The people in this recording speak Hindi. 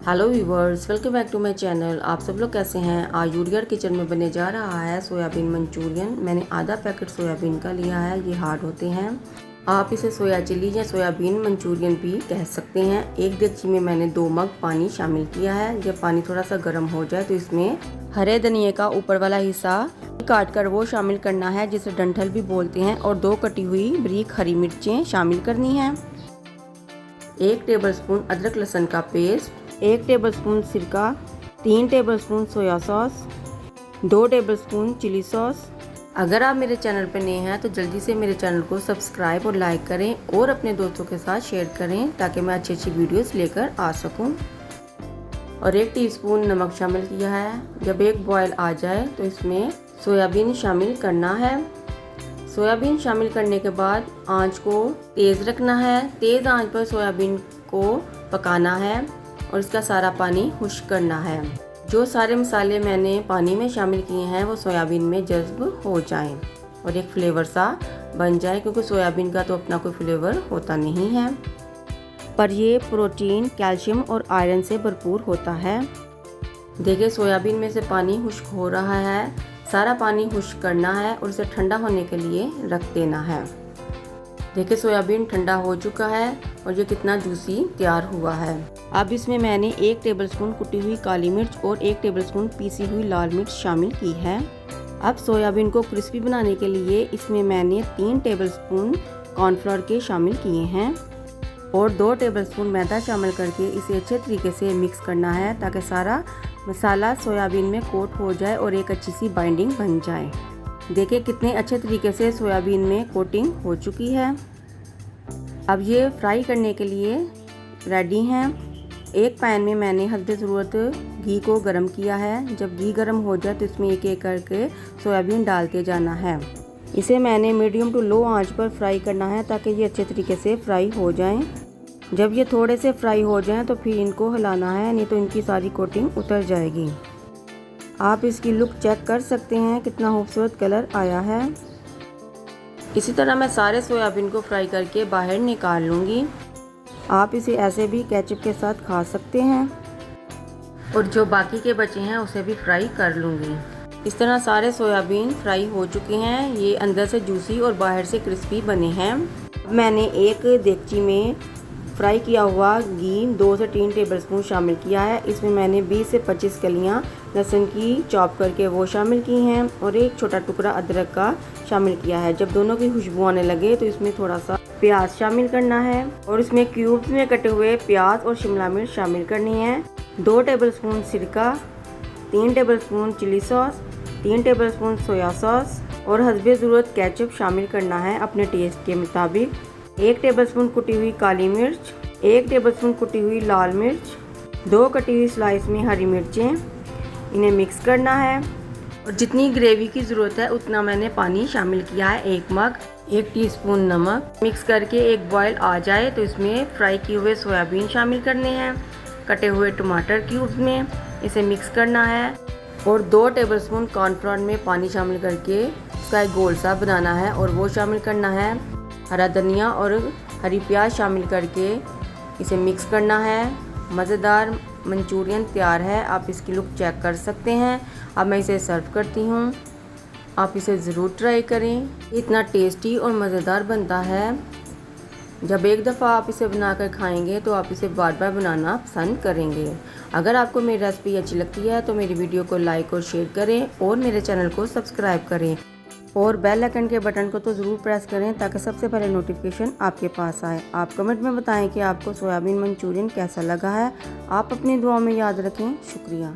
Hello viewers, welcome back to my channel. आप सब लोग कैसे हैं। आज यूरियर किचन में बनने जा रहा है सोयाबीन मंचूरियन। मैंने आधा पैकेट सोयाबीन का लिया है। ये हार्ड होते हैं। आप इसे सोया चिली या सोयाबीन मंचूरियन भी कह सकते हैं। एक डेगची में मैंने 2 मग पानी शामिल किया है। जब पानी थोड़ा सा गर्म हो जाए तो इसमें हरे धनिए का ऊपर वाला हिस्सा काट कर वो शामिल करना है, जिसे डंठल भी बोलते हैं, और 2 कटी हुई बारीक हरी मिर्चें शामिल करनी है। 1 टेबलस्पून अदरक लहसुन का पेस्ट, 1 टेबलस्पून सिरका, 3 tablespoon soya sauce, 2 tablespoon chilli sauce. अगर आप मेरे चैनल पर नए हैं तो जल्दी से मेरे चैनल को सब्सक्राइब और लाइक करें और अपने दोस्तों के साथ शेयर करें, ताकि मैं अच्छी अच्छी वीडियोस लेकर आ सकूं। और 1 टीस्पून नमक शामिल किया है। जब एक बॉयल आ जाए तो इसमें सोयाबीन शामिल करना है। सोयाबीन शामिल करने के बाद आंच को तेज़ रखना है। तेज़ आंच पर सोयाबीन को पकाना है और इसका सारा पानी खुश्क करना है। जो सारे मसाले मैंने पानी में शामिल किए हैं वो सोयाबीन में जज्ब हो जाएं और एक फ्लेवर सा बन जाए, क्योंकि सोयाबीन का तो अपना कोई फ्लेवर होता नहीं है, पर ये प्रोटीन, कैल्शियम और आयरन से भरपूर होता है। देखिए, सोयाबीन में से पानी खुश्क हो रहा है। सारा पानी खुश्क करना है और इसे ठंडा होने के लिए रख देना है। देखिए, सोयाबीन ठंडा हो चुका है और ये कितना जूसी तैयार हुआ है। अब इसमें मैंने 1 टेबलस्पून कुटी हुई काली मिर्च और 1 टेबलस्पून पीसी हुई लाल मिर्च शामिल की है। अब सोयाबीन को क्रिस्पी बनाने के लिए इसमें मैंने 3 टेबलस्पून कॉर्नफ्लोर के शामिल किए हैं और 2 टेबलस्पून मैदा शामिल करके इसे अच्छे तरीके से मिक्स करना है, ताकि सारा मसाला सोयाबीन में कोट हो जाए और एक अच्छी सी बाइंडिंग बन जाए। देखिए, कितने अच्छे तरीके से सोयाबीन में कोटिंग हो चुकी है। अब ये फ्राई करने के लिए रेडी हैं। एक पैन में मैंने हल्दी ज़रूरत घी को गर्म किया है। जब घी गर्म हो जाए तो इसमें एक एक करके सोयाबीन डालते जाना है। इसे मैंने मीडियम टू लो आंच पर फ्राई करना है, ताकि ये अच्छे तरीके से फ्राई हो जाएं। जब ये थोड़े से फ्राई हो जाएं तो फिर इनको हिलाना है, नहीं तो इनकी सारी कोटिंग उतर जाएगी। आप इसकी लुक चेक कर सकते हैं, कितना खूबसूरत कलर आया है। इसी तरह मैं सारे सोयाबीन को फ्राई करके बाहर निकाल लूँगी। आप इसे ऐसे भी केचप के साथ खा सकते हैं और जो बाकी के बचे हैं उसे भी फ्राई कर लूँगी। इस तरह सारे सोयाबीन फ्राई हो चुके हैं। ये अंदर से जूसी और बाहर से क्रिस्पी बने हैं। मैंने एक देगची में फ्राई किया हुआ घी 2 से 3 टेबलस्पून शामिल किया है। इसमें मैंने 20 से 25 कलियां लहसुन की चॉप करके वो शामिल की हैं और एक छोटा टुकड़ा अदरक का शामिल किया है। जब दोनों की खुशबू आने लगे तो इसमें थोड़ा सा प्याज शामिल करना है और इसमें क्यूब्स में कटे हुए प्याज और शिमला मिर्च शामिल करनी है। 2 टेबलस्पून सिरका, 3 tablespoon chilli sauce, 3 tablespoon soya sauce और हस्बे ज़रूरत केचप शामिल करना है अपने टेस्ट के मुताबिक। 1 टेबलस्पून कुटी हुई काली मिर्च, 1 टेबलस्पून कुटी हुई लाल मिर्च, 2 कटी हुई स्लाइस में हरी मिर्चें। इन्हें मिक्स करना है और जितनी ग्रेवी की ज़रूरत है उतना मैंने पानी शामिल किया है। 1 मग, 1 टीस्पून नमक। मिक्स करके एक बॉयल आ जाए तो इसमें फ्राई किए हुए सोयाबीन शामिल करने हैं, कटे हुए टमाटर क्यूब्स में। इसे मिक्स करना है और 2 टेबलस्पून कॉर्नफ्लोर में पानी शामिल करके उसका एक गोल सा बनाना है और वो शामिल करना है। हरा धनिया और हरी प्याज शामिल करके इसे मिक्स करना है। मज़ेदार मंचूरियन तैयार है। आप इसकी लुक चेक कर सकते हैं। अब मैं इसे सर्व करती हूँ। आप इसे ज़रूर ट्राई करें। इतना टेस्टी और मज़ेदार बनता है। जब एक दफ़ा आप इसे बनाकर खाएंगे तो आप इसे बार बार बनाना पसंद करेंगे। अगर आपको मेरी रेसिपी अच्छी लगती है तो मेरी वीडियो को लाइक और शेयर करें और मेरे चैनल को सब्सक्राइब करें और बेल आइकन के बटन को तो ज़रूर प्रेस करें, ताकि सबसे पहले नोटिफिकेशन आपके पास आए। आप कमेंट में बताएं कि आपको सोयाबीन मंचूरियन कैसा लगा है। आप अपनी दुआओं में याद रखें। शुक्रिया।